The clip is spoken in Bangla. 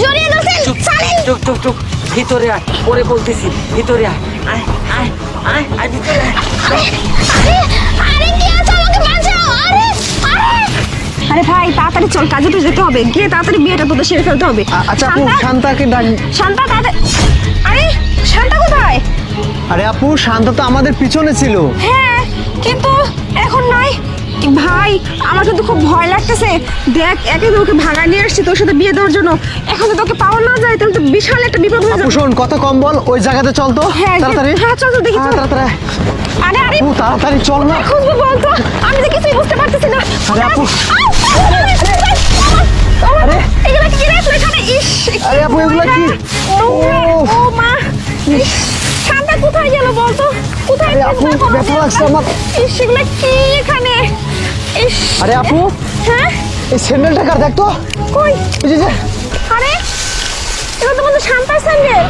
জড়িয়ে ধরছেন সালিন। চুপ চুপ চুপ, ভিতরে আয়, পরে বলতেছি, ভিতরে আয়, আয় আয় আয় আয় ভিতরে আয়। আরে আরে কি আছে, আমাকে বাঁচাও। আরে আরে আরে ভাই তাড়াতাড়ি চল, কাজে তো যেতে হবে, গিয়ে তাড়াতাড়ি বিয়েটা তোদের সেরে ফেলতে হবে। আচ্ছা আপু, শান্তা, শান্তাকে ডাক। শান্তা তাড়াতাড়ি। আরে শান্তা কোথায়? আরে আপু, শান্তা তো আমাদের পিছনে ছিল। হ্যাঁ কিন্তু এখন নাই। ভাই আমার কিন্তু খুব ভয় লাগতেছে। দেখ, একে তো ওকে ভাগায় নিয়ে আসছি তোর সাথে বিয়ে দেওয়ার জন্য, এখন তো তোকে পাওয়া না যায় তাহলে তো বিশাল একটা বিপদ হয়ে আপু যাবে। শোন, কথা কম বল, ওই জায়গাতে চল তো। হ্যাঁ তাড়াতাড়ি। হ্যাঁ চল চল দেখি হ্যাঁ, চল। তাড়াতাড়ি। আরে আরে আপু তাড়াতাড়ি চল না। খুঁজবো বলতো, আমি তো কিছুই বুঝতে পারতেছি না। আরে আপু। আরে এগুলা কি রাখলো এখানে? ইস আরে আপু, এগুলা কি? নোংরা। ওহ। ও মা, ইস, শান্তা কোথায় গেল বলতো? কোথায় আরে আপু, খুঁজবো এখন? ব্যথা লাগছে আমার। ইস এগুলা কি এখানে? ইস। আরে আপু, হ্যাঁ এই স্যান্ডেলটা কার, দেখ তো। কই? এই যে, আরে এটা তো বলতো শান্তার স্যান্ডেল।